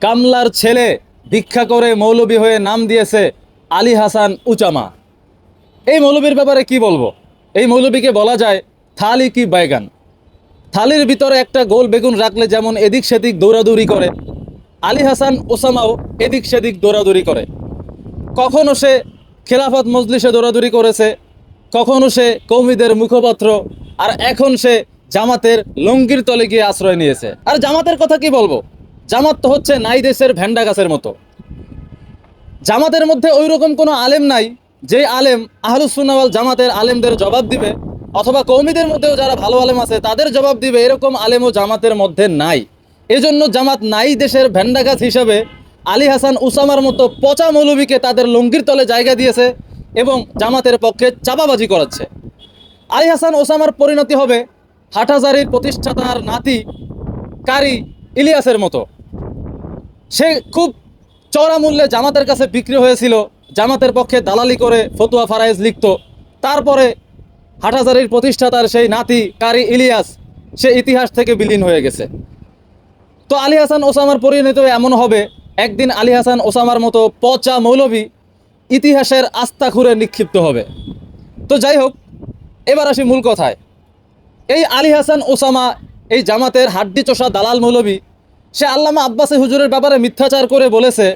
কামলার ছেলে ভিক্ষা করে মৌলবী হয়ে নাম দিয়েছে আলী হাসান উচামা। এই মৌলবীর ব্যাপারে কি বলবো? এই মৌলবীকে বলা যায় থালি কি বাইগান। থালির ভিতরে একটা গোল বেগুন রাখলে যেমন এদিক সেদিক দৌড়াদৌড়ি করে, আলী হাসান ওসামাও এদিক সেদিক দৌড়াদৌড়ি করে। কখনো সে খেলাফত মজলিসে দৌড়াদৌড়ি করেছে, কখনো সে কৌমিদের মুখপাত্র, আর এখন সে জামাতের লঙ্গির তলে গিয়ে আশ্রয় নিয়েছে। আর জামাতের কথা কি বলবো? জামাত তো হচ্ছে নাই দেশের ভেন্ডা গাছের মতো। জামাতের মধ্যে ওই রকম কোনো আলেম নাই যে আলেম আহলুস সুন্নাহ ওয়াল জামাতের আলেমদের জবাব দিবে, অথবা কৌমিদের মধ্যেও যারা ভালো আলেম আছে তাদের জবাব দিবে, এরকম আলেমও জামাতের মধ্যে নাই। এজন্য জামাত নাই দেশের ভেন্ডা গাছ হিসাবে আলী হাসান উসামার মতো পচা মৌলবীকে তাদের লঙ্গির তলে জায়গা দিয়েছে এবং জামাতের পক্ষে চাপাবাজি করাচ্ছে। আলী হাসান ওসামার পরিণতি হবে হাটহাজারীর প্রতিষ্ঠাতার নাতি কারি ইলিয়াসের মতো। সে খুব চড়া মূল্যে জামাতের কাছে বিক্রি হয়েছিল, জামাতের পক্ষে দালালি করে ফতুয়া ফারায়েজ লিখত। তারপরে হাটহাজারীর প্রতিষ্ঠাতার সেই নাতি কারি ইলিয়াস সে ইতিহাস থেকে বিলীন হয়ে গেছে। তো আলী হাসান ওসামার পরিণতি এমন হবে, একদিন আলী হাসান ওসামার মতো পচা মৌলবী ইতিহাসের আস্থা খুঁড়ে নিক্ষিপ্ত হবে। তো যাই হোক, এবার আসি মূল কথায়। এই আলী হাসান ওসামা, এই জামাতের হাড্ডি চোষা দালাল মৌলবী, সে আল্লামা আব্বাসী হুজুরের ব্যাপারে মিথ্যাচার করে বলেছে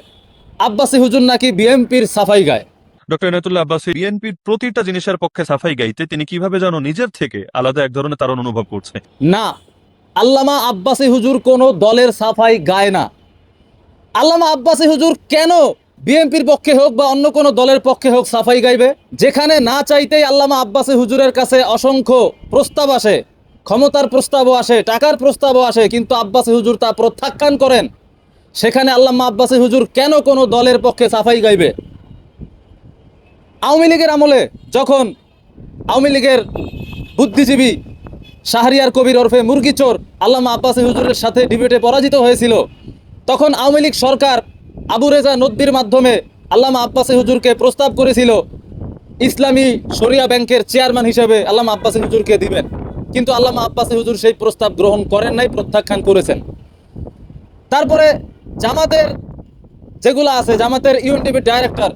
আব্বাসী হুজুর নাকি বিএনপির সাফাই গায়। ডক্টর এনায়েতুল্লাহ আব্বাসী বিএনপির প্রতিটা জিনিসের পক্ষে সাফাই গাইতে তিনি কিভাবে যেন নিজের থেকে আলাদা এক ধরনের তারণ অনুভব করছে। না, আল্লামা আব্বাসী হুজুর কোনো দলের সাফাই গায় না। আল্লামা আব্বাসী হুজুর কেন বিএনপির পক্ষে হোক বা অন্য কোনো দলের পক্ষে হোক সাফাই গাইবে? যেখানে না চাইতেই আল্লামা আব্বাসী হুজুরের কাছে অসংখ্য প্রস্তাব আসে, ক্ষমতার প্রস্তাবও আসে, টাকার প্রস্তাবও আসে, কিন্তু আব্বাসী হুজুর তা প্রত্যাখ্যান করেন, সেখানে আল্লামা আব্বাসী হুজুর কেন কোনো দলের পক্ষে সাফাই গাইবে? আওয়ামী লীগের আমলে যখন আওয়ামী লীগের বুদ্ধিজীবী শাহরিয়ার কবির ওরফে মুরগিচোর আল্লামা আব্বাসী হুজুরের সাথে ডিবেটে পরাজিত হয়েছিল, তখন আওয়ামী লীগ সরকার আবু রেজা নদভীর মাধ্যমে আল্লামা আব্বাসী হুজুরকে প্রস্তাব করেছিল ইসলামী শরিয়া ব্যাংকের চেয়ারম্যান হিসেবে আল্লামা আব্বাসী হুজুরকে দিবেন, কিন্তু আল্লামা আব্বাসী হুজুর সেই প্রস্তাব গ্রহণ করেন নাই, প্রত্যাখ্যান করেছেন। তারপরে জামাতের যেগুলো আছে, জামাতের ইউএনডিপি ডাইরেক্টর,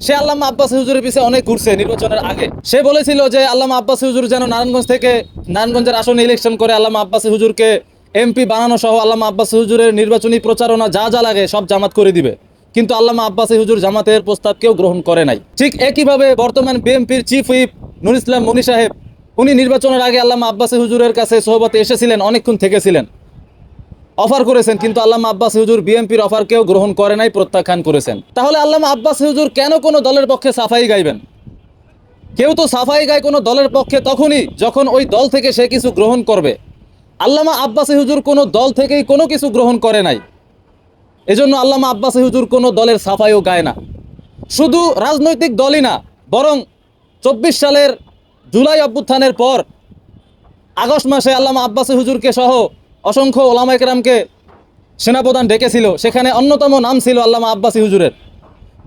সে আল্লামা আব্বাসী হুজুরের পিছিয়ে অনেক ঘুরছে নির্বাচনের আগে। সে বলেছিল যে আল্লামা আব্বাসী হুজুর যেন নারায়ণগঞ্জের আসনে ইলেকশন করে আল্লামা আব্বাসী হুজুরকে এমপি বানানো সহ আল্লামা আব্বাসী হুজুরের নির্বাচনী প্রচারণা যা যা লাগে সব জামাত করে দিবে, কিন্তু আল্লামা আব্বাসী হুজুর জামাতের প্রস্তাব কেউ গ্রহণ করে নাই। ঠিক একইভাবে বর্তমান বিএনপির চিফ হুইপ নুর ইসলাম মনি সাহেব, উনি নির্বাচনের আগে আল্লামা আব্বাসী হুজুরের কাছে সোহবতে এসেছিলেন, অনেকক্ষণ থেকেছিলেন, অফার করেছেন, কিন্তু আল্লামা আব্বাসী হুজুর বিএনপির অফার কেউ গ্রহণ করে নাই, প্রত্যাখ্যান করেছেন। তাহলে আল্লামা আব্বাসী হুজুর কেন কোনো দলের পক্ষে সাফাই গাইবেন? কেউ তো সাফাই গায় কোনো দলের পক্ষে তখনই যখন ওই দল থেকে সে কিছু গ্রহণ করবে। আল্লামা আব্বাসী হুজুর কোনো দল থেকেই কোনো কিছু গ্রহণ করে নাই, এজন্য আল্লামা আব্বাসী হুজুর কোনো দলের সাফাইও গায় না। শুধু রাজনৈতিক দলই না, বরং 24 সালের জুলাই অভ্যুত্থানের পর আগস্ট মাসে আল্লামা আব্বাসী হুজুরকে সহ অসংখ্য ওলামায়ে কেরামকে সেনাপ্রধান ডেকেছিল, সেখানে অন্যতম নাম ছিল আল্লামা আব্বাসী হুজুরের।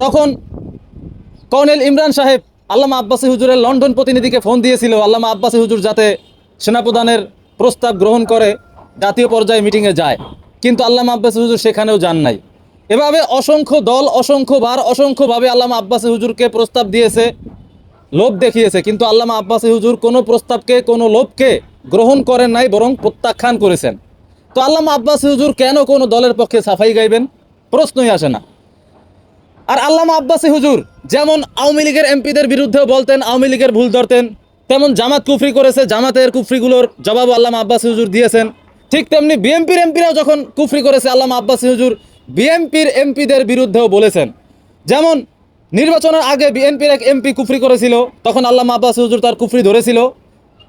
তখন কর্নেল ইমরান সাহেব আল্লামা আব্বাসী হুজুরের লন্ডন প্রতিনিধিকে ফোন দিয়েছিল আল্লামা আব্বাসী হুজুর যাতে সেনাপ্রধানের প্রস্তাব গ্রহণ করে জাতীয় পর্যায়ে মিটিংয়ে যায়, কিন্তু আল্লামা আব্বাসী হুজুর সেখানেও যান নাই। এভাবে অসংখ্য দল অসংখ্যবার অসংখ্যভাবে আল্লামা আব্বাসী হুজুরকে প্রস্তাব দিয়েছে, লোভ দেখিয়েছে, কিন্তু আল্লামা আব্বাসী হুজুর কোনো প্রস্তাবকে, কোনো লোভকে গ্রহণ করেন নাই, বরং প্রত্যাখ্যান করেছেন। তো আল্লামা আব্বাসী হুজুর কেন কোনো দলের পক্ষে সাফাই গাইবেন? প্রশ্নই আসে না। আর আল্লামা আব্বাসী হুজুর যেমন আওয়ামী লীগের এমপিদের বিরুদ্ধেও বলতেন, আওয়ামী লীগের ভুল ধরতেন, তেমন জামাত কুফরি করেছে, জামাতের কুফরিগুলোর জবাবও আল্লামা আব্বাসী হুজুর দিয়েছেন। ঠিক তেমনি বিএনপির এমপিরাও যখন কুফরি করেছে আল্লামা আব্বাসী হুজুর বিএনপির এমপিদের বিরুদ্ধেও বলেছেন। যেমন নির্বাচনের আগে বিএনপির এক এমপি কুফরি করেছিল, তখন আল্লামা আব্বাসী হুজুর তার কুফরি ধরেছিল,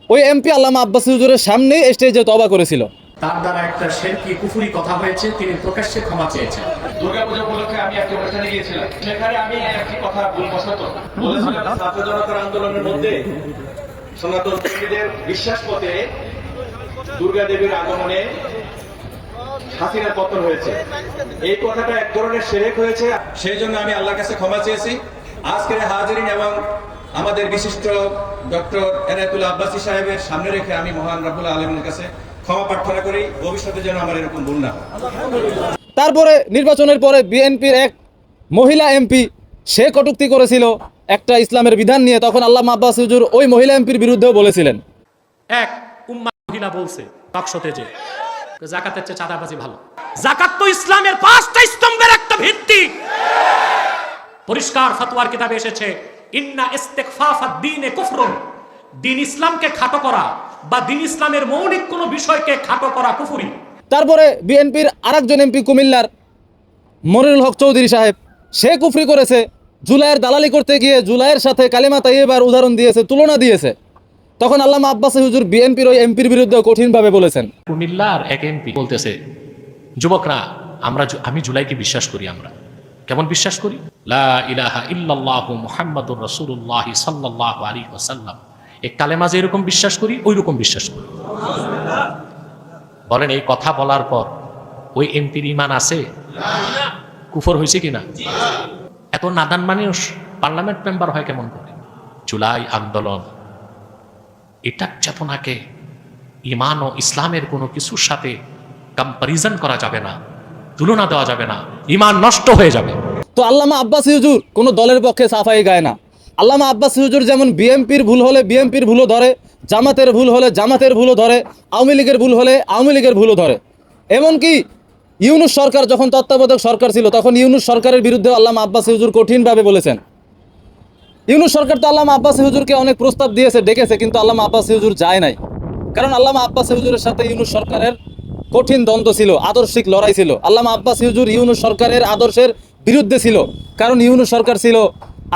ওই এমপি আল্লামা আব্বাসী হুজুরের সামনেই স্টেজে তওবা করেছিল। তার দ্বারা একটা শিরকি কুফরি কথা হয়েছে, তিনি প্রকাশ্যে ক্ষমা চেয়েছেন। দুর্গাপূজা উপলক্ষে আমি একটি অনুষ্ঠানে গিয়েছিলাম, সেখানে আমি একটি কথা ভুলবশত বলেছিলাম ছাত্র জনতার আন্দোলনের মধ্যে সনাতন প্রেমীদের বিশ্বাস মতে দুর্গা দেবীর আগমনে হাসিনার পতন হয়েছে। এই কথাটা এক ধরনের শিরক হয়েছে, সেই জন্য আমি আল্লাহর কাছে ক্ষমা চেয়েছি। আজকের হাজিরিন এবং আমাদের বিশিষ্ট ডক্টর এনায়েতুল্লাহ আব্বাসী সাহেবের সামনে রেখে আমি মহান রব্বুল আলামিনের কাছে ক্ষমা প্রার্থনা করি, ভবিষ্যতে যেন আমার এরকম ভুল না হয়। তারপরে নির্বাচনের পরে বিএনপির এক মহিলা এমপি সে কটূক্তি করেছিল একটা ইসলামের বিধান নিয়ে, তখন আল্লামা আব্বাস হুজুর ওই মহিলা এমপির বিরুদ্ধেও বলেছিলেন। এক উম্মা মহিলা বলছে টকশোতে যে জাকাতের চেয়ে চাঁদাবাজি ভালো। জাকাত তো ইসলামের 5টা স্তম্ভের একটা ভিত্তি। পরিষ্কার ফতোয়ার কিতাবে এসেছে ইন্না ইস্তিগফাফাদ দ্বীনে কুফরুন, দ্বীন ইসলামকে খাটো করা বা দ্বীন ইসলামের মৌলিক কোনো বিষয়কে খাটো করা কুফরি। তারপরে বিএনপির আরেকজন এমপি কুমিল্লার মনিরুল হক চৌধুরী সাহেব, সে কুফরি করেছে, জুলাইয়ের দালালি করতে গিয়ে জুলাইয়ের সাথে কালিমা তাইয়্যিবার উদাহরণ দিয়েছে, তুলনা দিয়েছে। তখন আল্লামা আব্বাস হুজুর বিএনপির ওই এমপির বিরুদ্ধে কঠিনভাবে বলেছেন। কুমিল্লার এক এমপি বলতেছে, যুবকরা আমি জুলাইকে বিশ্বাস করি। আমরা কেমন বিশ্বাস করি? লা ইলাহা ইল্লাল্লাহু মুহাম্মাদুর রাসূলুল্লাহ সাল্লাল্লাহু আলাইহি ওয়াসাল্লাম, এই কালেমা যে এরকম বিশ্বাস করি ওই রকম বিশ্বাস করি। বলেন এই কথা বলার পর ওই এমপির ঈমান আছে? কুফর হয়েছে কিনা? এত নাদান মানুষ পার্লামেন্ট মেম্বার হয় কেমন করে? জুলাই আন্দোলন এটা চেতনাকে ঈমান ও ইসলামের কোনো কিছুর সাথে কম্পারিজন করা যাবে না, তুলনা দেওয়া যাবে না, ঈমান নষ্ট হয়ে যাবে। তো আল্লামা আব্বাস হুজুর কোনো দলের পক্ষে সাফাই গায় না। আল্লামা আব্বাস হুজুর যেমন বিএনপির ভুল হলে বিএনপির ভুলও ধরে, জামাতের ভুল হলে জামাতের ভুলও ধরে, আওয়ামী লীগের ভুল হলে আওয়ামী লীগের ভুলও ধরে। এমনকি ইউনূস সরকার যখন তত্ত্বাবধায়ক সরকার ছিল তখন ইউনূস সরকারের বিরুদ্ধে আল্লামা আব্বাস হুজুর কঠিনভাবে বলেছেন। ইউনূস সরকার তো আল্লামা আব্বাস হুজুরকে অনেক প্রস্তাব দিয়েছে, ডেকেছে, কিন্তু আল্লামা আব্বাস হুজুর যায় নাই। কারণ আল্লামা আব্বাস হুজুরের সাথে ইউনূস সরকারের কঠিন দ্বন্দ্ব ছিল, আদর্শিক লড়াই ছিল। আল্লামা আব্বাস হুজুর ইউনূস সরকারের আদর্শের বিরুদ্ধে ছিল, কারণ ইউনূস সরকার ছিল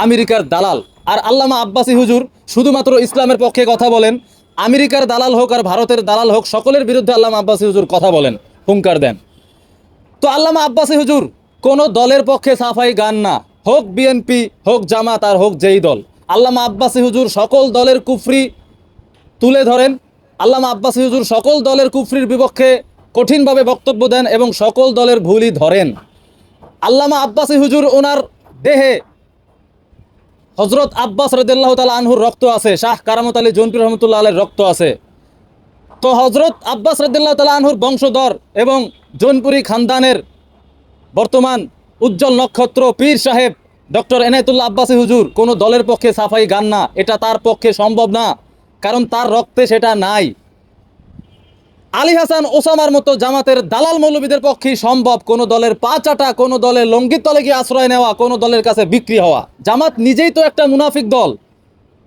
আমেরিকার দালাল। আর আল্লামা আব্বাসী হুজুর শুধুমাত্র ইসলামের পক্ষে কথা বলেন, আমেরিকার দালাল হোক আর ভারতের দালাল হোক সকলের বিরুদ্ধে আল্লামা আব্বাসী হুজুর কথা বলেন, হুঙ্কার দেন। তো আল্লামা আব্বাসী হুজুর কোনো দলের পক্ষে সাফাই গান না, হোক বিএনপি হোক জামাত আর হোক যেই দল। আল্লামা আব্বাসী হুজুর সকল দলের কুফরি তুলে ধরেন। আল্লামা আব্বাসী হুজুর সকল দলের কুফরির বিপক্ষে কঠিনভাবে বক্তব্য দেন এবং সকল দলের ভুলই ধরেন। আল্লামা আব্বাসী হুজুর ওনার দেহে হজরত আব্বাস রাদিয়াল্লাহু তাআলা আনহুর রক্ত আছে, শাহ কারামত আলী জৌনপুর রহমতুল্লাহ আলাইহির রক্ত আছে। তো হজরত আব্বাস রাদিয়াল্লাহু তাআলা আনহুর বংশধর এবং জৌনপুরি খানদানের বর্তমান উজ্জ্বল নক্ষত্র পীর সাহেব ডক্টর এনায়েতুল্লাহ আব্বাসী হুজুর কোনো দলের পক্ষে সাফাই গান না, এটা তার পক্ষে সম্ভব না, কারণ তার রক্তে সেটা নাই। আলী হাসান ওসামার মতো জামাতের দালাল মৌলবীদের পক্ষেই সম্ভব কোনো দলের পা চাটা, কোনো দলের লঙ্গির তলে গিয়ে আশ্রয় নেওয়া, কোনো দলের কাছে বিক্রি হওয়া। জামাত নিজেই তো একটা মুনাফিক দল।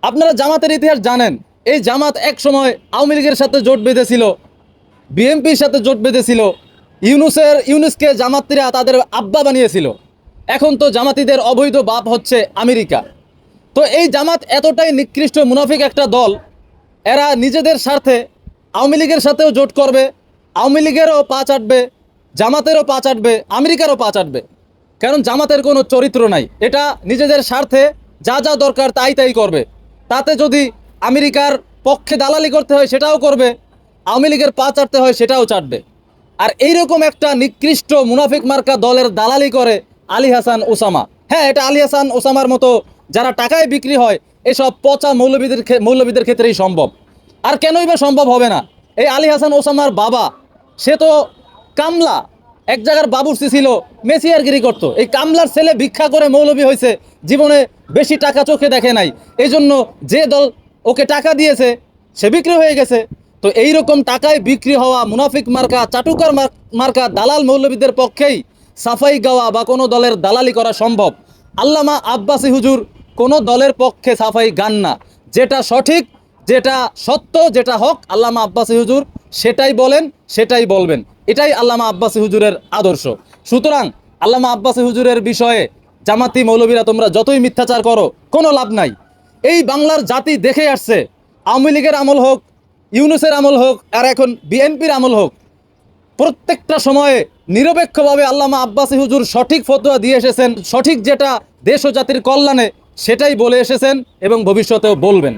আপনারা জামাতের ইতিহাস জানেন। এই জামাত এক সময় আওয়ামী লীগের সাথে জোট বেঁধেছিল, বিএনপির সাথে জোট বেঁধেছিল, ইউনুসকে জামাতিরা তাদের আব্বা বানিয়েছিল। এখন তো জামাতিদের অবৈধ বাপ হচ্ছে আমেরিকা। তো এই জামাত এতটাই নিকৃষ্ট মুনাফিক একটা দল, এরা নিজেদের স্বার্থে আওয়ামী লীগের সাথেও জোট করবে, আওয়ামী লীগেরও পা চাটবে, জামাতেরও পা চাটবে, আমেরিকারও পা চাটবে। কারণ জামাতের কোনো চরিত্র নাই, এটা নিজেদের স্বার্থে যা যা দরকার তাই তাই করবে। তাতে যদি আমেরিকার পক্ষে দালালি করতে হয় সেটাও করবে, আওয়ামী লীগের পা চাটতে হয় সেটাও চাটবে। আর এইরকম একটা নিকৃষ্ট মুনাফিক মার্কা দলের দালালি করে আলী হাসান ওসামা। হ্যাঁ, এটা আলী হাসান ওসামার মতো যারা টাকায় বিক্রি হয় এসব পচা মৌলবীদের ক্ষেত্রেই সম্ভব। আর কেনই বা সম্ভব হবে না? এই আলী হাসান ওসামার বাবা সে তো কামলা, এক জায়গার বাবুর্চি ছিল, মেসিয়ারগিরি করতো। এই কামলার ছেলে ভিক্ষা করে মৌলবী হয়েছে, জীবনে বেশি টাকা চোখে দেখে নাই, এই জন্য যে দল ওকে টাকা দিয়েছে সে বিক্রি হয়ে গেছে। তো এইরকম টাকায় বিক্রি হওয়া মুনাফিক মার্কা, চাটুকার মার্কা দালাল মৌলবীদের পক্ষেই সাফাই গাওয়া বা কোনো দলের দালালি করা সম্ভব। আল্লামা আব্বাসী হুজুর কোনো দলের পক্ষে সাফাই গান না, যেটা সঠিক, যেটা সত্য, যেটা হক আল্লামা আব্বাসী হুজুর সেটাই বলেন, সেটাই বলবেন। এটাই আল্লামা আব্বাসী হুজুরের আদর্শ। সুতরাং আল্লামা আব্বাসী হুজুরের বিষয়ে জামাতি মৌলবীরা তোমরা যতই মিথ্যাচার করো কোনো লাভ নাই। এই বাংলার জাতি দেখে আসছে, আওয়ামী লীগের আমল হোক, ইউনূসের আমল হোক, আর এখন বিএনপির আমল হোক, প্রত্যেকটা সময়ে নিরপেক্ষভাবে আল্লামা আব্বাসী হুজুর সঠিক ফতোয়া দিয়ে এসেছেন, সঠিক যেটা দেশ ও জাতির কল্যাণে সেটাই বলে এসেছেন এবং ভবিষ্যতেও বলবেন।